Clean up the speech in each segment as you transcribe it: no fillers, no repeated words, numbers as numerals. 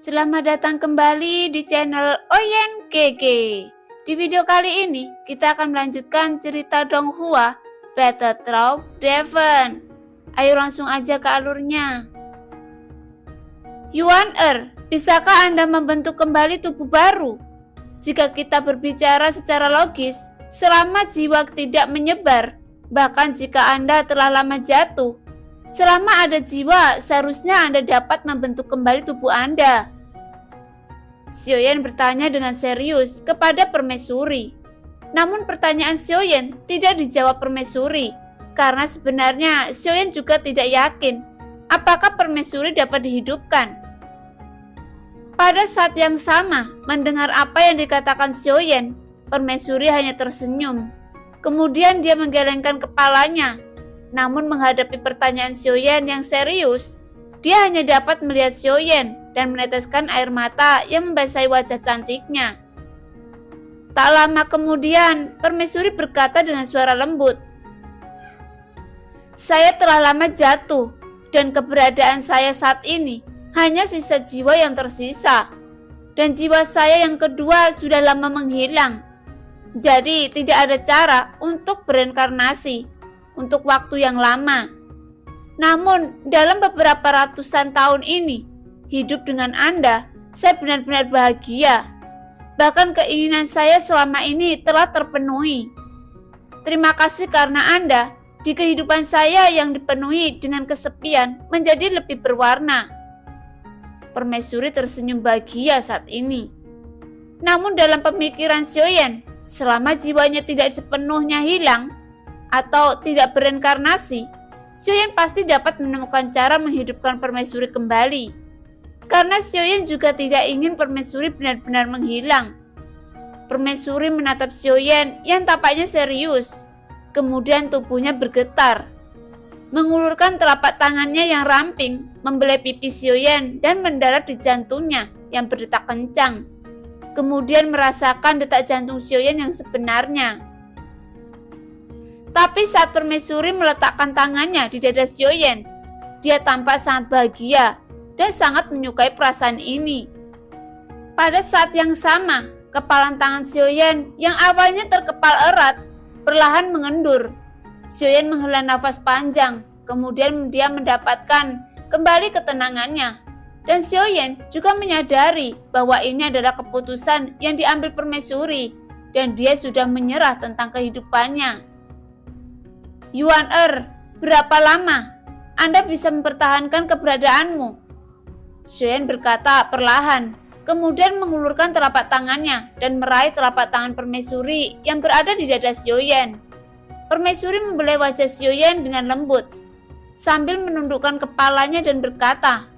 Selamat datang kembali di channel Oyen Keke. Di video kali ini, kita akan melanjutkan cerita Donghua Battle Through Draven. Ayo langsung aja ke alurnya. Yuan bisakah Anda membentuk kembali tubuh baru? Jika kita berbicara secara logis, selama jiwa tidak menyebar, bahkan jika Anda telah lama jatuh, selama ada jiwa, seharusnya Anda dapat membentuk kembali tubuh Anda. Xiaoyan bertanya dengan serius kepada permaisuri. Namun pertanyaan Xiaoyan tidak dijawab permaisuri, karena sebenarnya Xiaoyan juga tidak yakin apakah permaisuri dapat dihidupkan. Pada saat yang sama, mendengar apa yang dikatakan Xiaoyan, permaisuri hanya tersenyum. Kemudian dia menggelengkan kepalanya. Namun menghadapi pertanyaan Xiaoyan yang serius, dia hanya dapat melihat Xiaoyan dan meneteskan air mata yang membasahi wajah cantiknya. Tak lama kemudian, permaisuri berkata dengan suara lembut, "Saya telah lama jatuh, dan keberadaan saya saat ini hanya sisa jiwa yang tersisa. Dan jiwa saya yang kedua sudah lama menghilang. Jadi tidak ada cara untuk bereinkarnasi untuk waktu yang lama. Namun dalam beberapa ratusan tahun ini, hidup dengan Anda, saya benar-benar bahagia. Bahkan keinginan saya selama ini telah terpenuhi. Terima kasih karena Anda, di kehidupan saya yang dipenuhi dengan kesepian menjadi lebih berwarna." Permaisuri tersenyum bahagia saat ini. Namun dalam pemikiran Xiaoyan, selama jiwanya tidak sepenuhnya hilang atau tidak bereinkarnasi, Xiaoyan pasti dapat menemukan cara menghidupkan permaisuri kembali. Karena Xiaoyan juga tidak ingin permaisuri benar-benar menghilang. Permaisuri menatap Xiaoyan yang tampaknya serius. Kemudian tubuhnya bergetar. Mengulurkan telapak tangannya yang ramping, membelai pipi Xiaoyan dan mendarat di jantungnya yang berdetak kencang. Kemudian merasakan detak jantung Xiaoyan yang sebenarnya. Tapi saat permaisuri meletakkan tangannya di dada Xiaoyan, dia tampak sangat bahagia dan sangat menyukai perasaan ini. Pada saat yang sama, kepalan tangan Xiaoyan yang awalnya terkepal erat perlahan mengendur. Xiaoyan menghela nafas panjang, kemudian dia mendapatkan kembali ketenangannya. Dan Xiaoyan juga menyadari bahwa ini adalah keputusan yang diambil permaisuri dan dia sudah menyerah tentang kehidupannya. "Yuan berapa lama Anda bisa mempertahankan keberadaanmu?" Xiaoyan berkata perlahan, kemudian mengulurkan telapak tangannya dan meraih telapak tangan permaisuri yang berada di dada Xiaoyan. Permaisuri membelai wajah Xiaoyan dengan lembut, sambil menundukkan kepalanya dan berkata,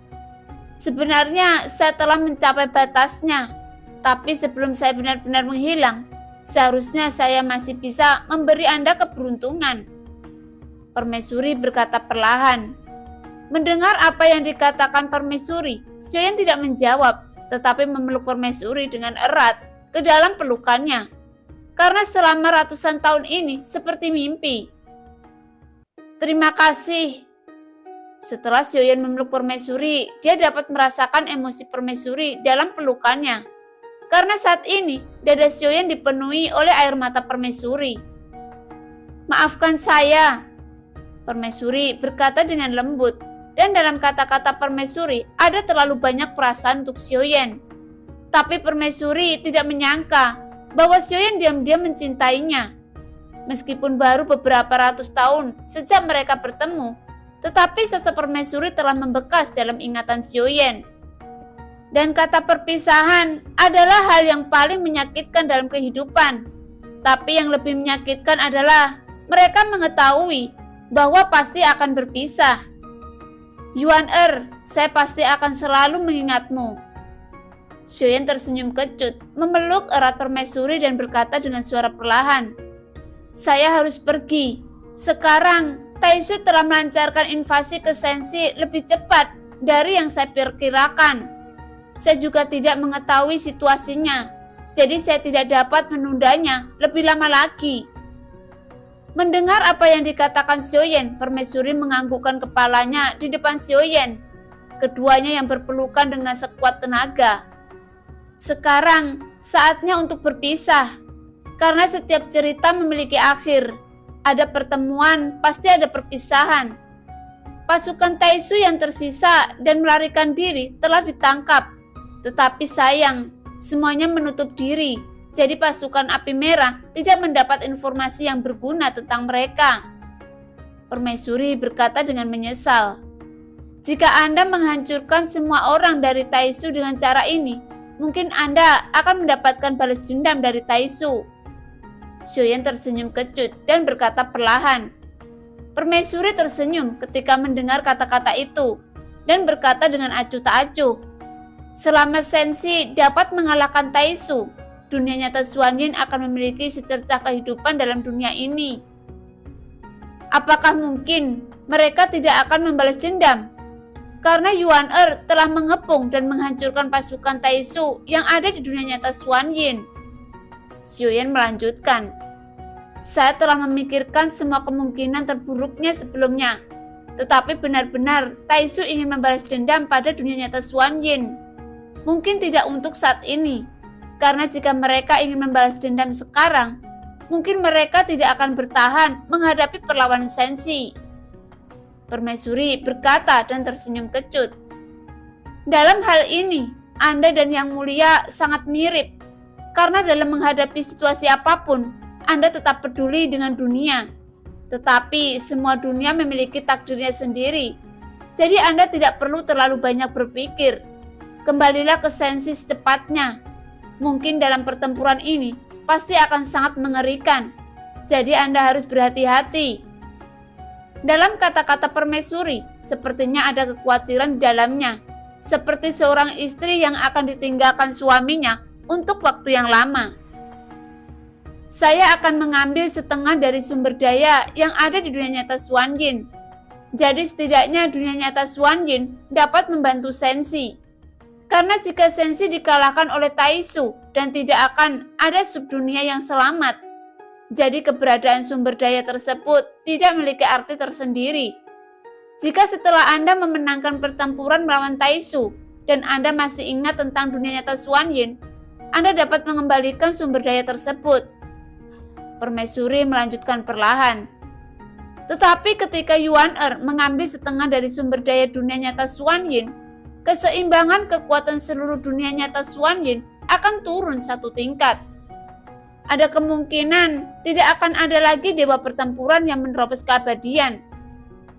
"Sebenarnya saya telah mencapai batasnya, tapi sebelum saya benar-benar menghilang, seharusnya saya masih bisa memberi Anda keberuntungan." Permaisuri berkata perlahan. Mendengar apa yang dikatakan permaisuri, Xiaoyan tidak menjawab, tetapi memeluk permaisuri dengan erat ke dalam pelukannya. Karena selama ratusan tahun ini seperti mimpi. "Terima kasih." Setelah Xiaoyan memeluk permaisuri, dia dapat merasakan emosi permaisuri dalam pelukannya. Karena saat ini, dada Xiaoyan dipenuhi oleh air mata permaisuri. "Maafkan saya," permaisuri berkata dengan lembut, dan dalam kata-kata permaisuri ada terlalu banyak perasaan untuk Xiaoyan. Tapi permaisuri tidak menyangka bahwa Xiaoyan diam-diam mencintainya. Meskipun baru beberapa ratus tahun sejak mereka bertemu, tetapi sosok permaisuri telah membekas dalam ingatan Xiaoyan. Dan kata perpisahan adalah hal yang paling menyakitkan dalam kehidupan. Tapi yang lebih menyakitkan adalah mereka mengetahui bahwa pasti akan berpisah. Yuan saya pasti akan selalu mengingatmu. Xiaoyan tersenyum kecut, memeluk erat permaisuri dan berkata dengan suara perlahan, saya harus pergi. Sekarang, Taisu telah melancarkan invasi ke Sensi lebih cepat dari yang saya perkirakan. Saya juga tidak mengetahui situasinya, jadi saya tidak dapat menundanya lebih lama lagi. Mendengar apa yang dikatakan Xiaoyan, permaisuri menganggukkan kepalanya di depan Xiaoyan. Keduanya yang berpelukan dengan sekuat tenaga. Sekarang, saatnya untuk berpisah. Karena setiap cerita memiliki akhir. Ada pertemuan, pasti ada perpisahan. Pasukan Taisu yang tersisa dan melarikan diri telah ditangkap. Tetapi sayang, semuanya menutup diri. Jadi pasukan Api Merah tidak mendapat informasi yang berguna tentang mereka. Permaisuri berkata dengan menyesal, jika Anda menghancurkan semua orang dari Taisu dengan cara ini, mungkin Anda akan mendapatkan balas dendam dari Taisu. Xiaoyan tersenyum kecut dan berkata perlahan. Permaisuri tersenyum ketika mendengar kata-kata itu dan berkata dengan acuh tak acuh, selama Sensi dapat mengalahkan Taisu, dunia nyata Xuanyin akan memiliki secercah kehidupan dalam dunia ini. Apakah mungkin mereka tidak akan membalas dendam? Karena Yuan telah mengepung dan menghancurkan pasukan Taisu yang ada di dunia nyata Xuanyin. Xiaoyan melanjutkan, saya telah memikirkan semua kemungkinan terburuknya sebelumnya. Tetapi benar-benar Taisu ingin membalas dendam pada dunia nyata Xuanyin. Mungkin tidak untuk saat ini. Karena jika mereka ingin membalas dendam sekarang, mungkin mereka tidak akan bertahan menghadapi perlawanan Sensi. Permaisuri berkata dan tersenyum kecut. Dalam hal ini, Anda dan Yang Mulia sangat mirip. Karena dalam menghadapi situasi apapun, Anda tetap peduli dengan dunia. Tetapi semua dunia memiliki takdirnya sendiri. Jadi Anda tidak perlu terlalu banyak berpikir. Kembalilah ke Sensi secepatnya. Mungkin dalam pertempuran ini pasti akan sangat mengerikan. Jadi Anda harus berhati-hati. Dalam kata-kata permaisuri, sepertinya ada kekhawatiran di dalamnya. Seperti seorang istri yang akan ditinggalkan suaminya untuk waktu yang lama. Saya akan mengambil setengah dari sumber daya yang ada di dunia nyata Xuanyin. Jadi setidaknya dunia nyata Xuanyin dapat membantu Sensi. Karena jika Sensi dikalahkan oleh Taisu dan tidak akan ada subdunia yang selamat, jadi keberadaan sumber daya tersebut tidak memiliki arti tersendiri. Jika setelah Anda memenangkan pertempuran melawan Taisu dan Anda masih ingat tentang dunia nyata Xuanyin, Anda dapat mengembalikan sumber daya tersebut. Permaisuri melanjutkan perlahan. Tetapi ketika Yuan mengambil setengah dari sumber daya dunia nyata Xuanyin, keseimbangan kekuatan seluruh dunia nyata Xuanyin akan turun satu tingkat. Ada kemungkinan tidak akan ada lagi dewa pertempuran yang menerobos keabadian,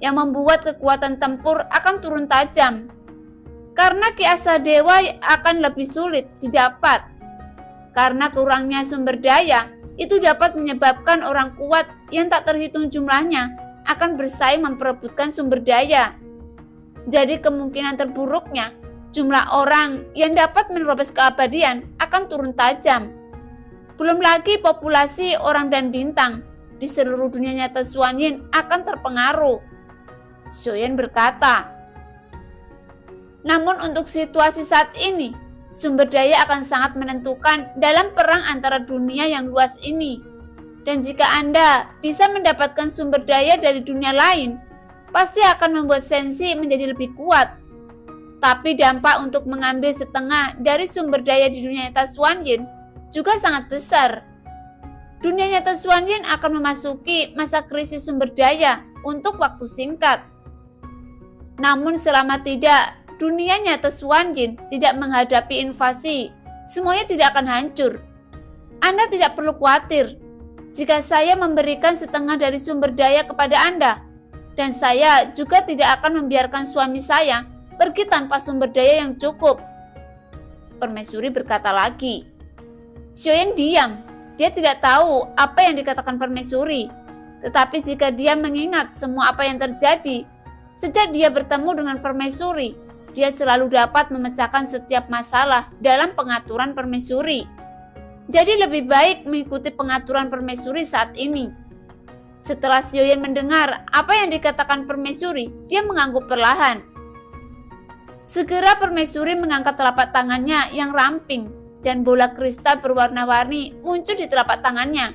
yang membuat kekuatan tempur akan turun tajam. Karena kiasa dewa akan lebih sulit didapat. Karena kurangnya sumber daya, itu dapat menyebabkan orang kuat yang tak terhitung jumlahnya akan bersaing memperebutkan sumber daya. Jadi kemungkinan terburuknya, jumlah orang yang dapat menerobos keabadian akan turun tajam. Belum lagi populasi orang dan bintang di seluruh dunia nyata Xuanyin akan terpengaruh. Xiaoyan berkata, namun untuk situasi saat ini, sumber daya akan sangat menentukan dalam perang antara dunia yang luas ini. Dan jika Anda bisa mendapatkan sumber daya dari dunia lain, pasti akan membuat Sensi menjadi lebih kuat. Tapi dampak untuk mengambil setengah dari sumber daya di dunia nyata Xuanyin juga sangat besar. Dunia nyata Xuanyin akan memasuki masa krisis sumber daya untuk waktu singkat. Namun selama dunia nyata Xuanyin tidak menghadapi invasi, semuanya tidak akan hancur. Anda tidak perlu khawatir. Jika saya memberikan setengah dari sumber daya kepada Anda, dan saya juga tidak akan membiarkan suami saya pergi tanpa sumber daya yang cukup. Permaisuri berkata lagi. Xiaoyan diam. Dia tidak tahu apa yang dikatakan permaisuri. Tetapi jika dia mengingat semua apa yang terjadi, Sejak dia bertemu dengan permaisuri, dia selalu dapat memecahkan setiap masalah dalam pengaturan permaisuri. Jadi lebih baik mengikuti pengaturan permaisuri saat ini. Setelah Sioyen mendengar apa yang dikatakan permaisuri, dia mengangguk perlahan. Segera permaisuri mengangkat telapak tangannya yang ramping dan bola kristal berwarna-warni muncul di telapak tangannya.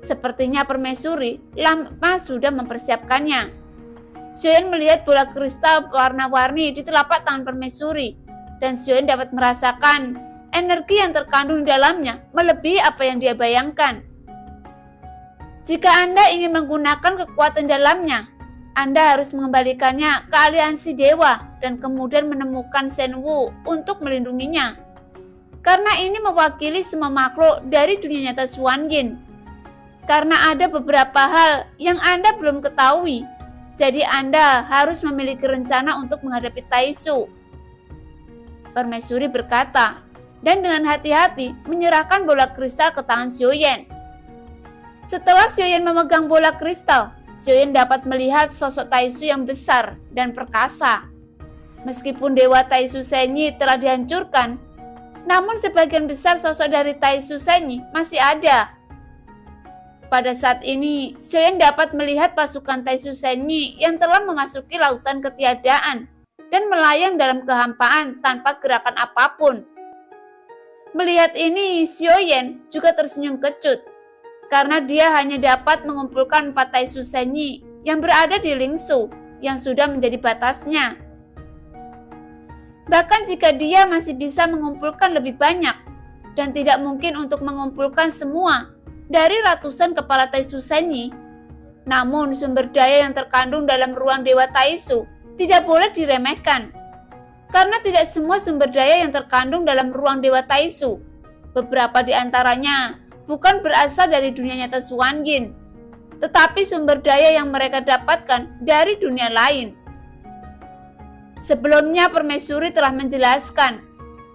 Sepertinya permaisuri lama sudah mempersiapkannya. Sioyen melihat bola kristal warna-warni di telapak tangan permaisuri, dan Sioyen dapat merasakan energi yang terkandung di dalamnya melebihi apa yang dia bayangkan. Jika Anda ingin menggunakan kekuatan dalamnya, Anda harus mengembalikannya ke aliansi dewa dan kemudian menemukan Shenwu untuk melindunginya. Karena ini mewakili semua makhluk dari dunia nyata Xuanyin. Karena ada beberapa hal yang Anda belum ketahui, jadi Anda harus memiliki rencana untuk menghadapi Taishu. Permaisuri berkata, dan dengan hati-hati menyerahkan bola kristal ke tangan Sioyen. Setelah Sioyen memegang bola kristal, Sioyen dapat melihat sosok Taishu yang besar dan perkasa. Meskipun dewa Taishu Senyi telah dihancurkan, namun sebagian besar sosok dari Taishu Senyi masih ada. Pada saat ini, Sioyen dapat melihat pasukan Taishu Senyi yang telah memasuki lautan ketiadaan dan melayang dalam kehampaan tanpa gerakan apapun. Melihat ini, Sioyen juga tersenyum kecut, karena dia hanya dapat mengumpulkan 4 Taishu Senyi yang berada di Lingsu yang sudah menjadi batasnya. Bahkan jika dia masih bisa mengumpulkan lebih banyak, dan tidak mungkin untuk mengumpulkan semua dari ratusan kepala Taishu Senyi, namun sumber daya yang terkandung dalam ruang Dewa Taishu tidak boleh diremehkan. Karena tidak semua sumber daya yang terkandung dalam ruang Dewa Taishu, beberapa di antaranya bukan berasal dari dunia nyata Xuanyin, tetapi sumber daya yang mereka dapatkan dari dunia lain. Sebelumnya permaisuri telah menjelaskan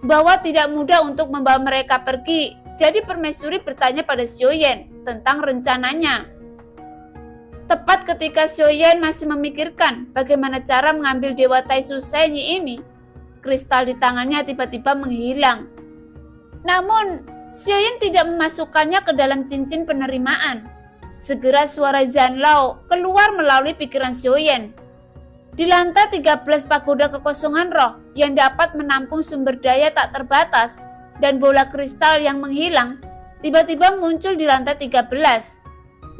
bahwa tidak mudah untuk membawa mereka pergi. Jadi permaisuri bertanya pada Sioyen tentang rencananya. Tepat ketika Sioyen masih memikirkan bagaimana cara mengambil Dewa Taishu Senyi ini, kristal di tangannya tiba-tiba menghilang. Namun, Sioyen tidak memasukkannya ke dalam cincin penerimaan. Segera suara Zanlao keluar melalui pikiran Sioyen. Di lantai 13 pagoda kekosongan roh yang dapat menampung sumber daya tak terbatas dan bola kristal yang menghilang tiba-tiba muncul di lantai 13.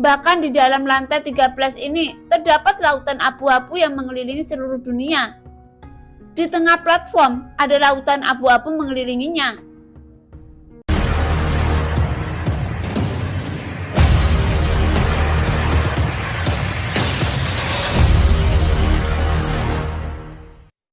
Bahkan di dalam lantai 13 ini terdapat lautan abu-abu yang mengelilingi seluruh dunia. Di tengah platform ada lautan abu-abu mengelilinginya.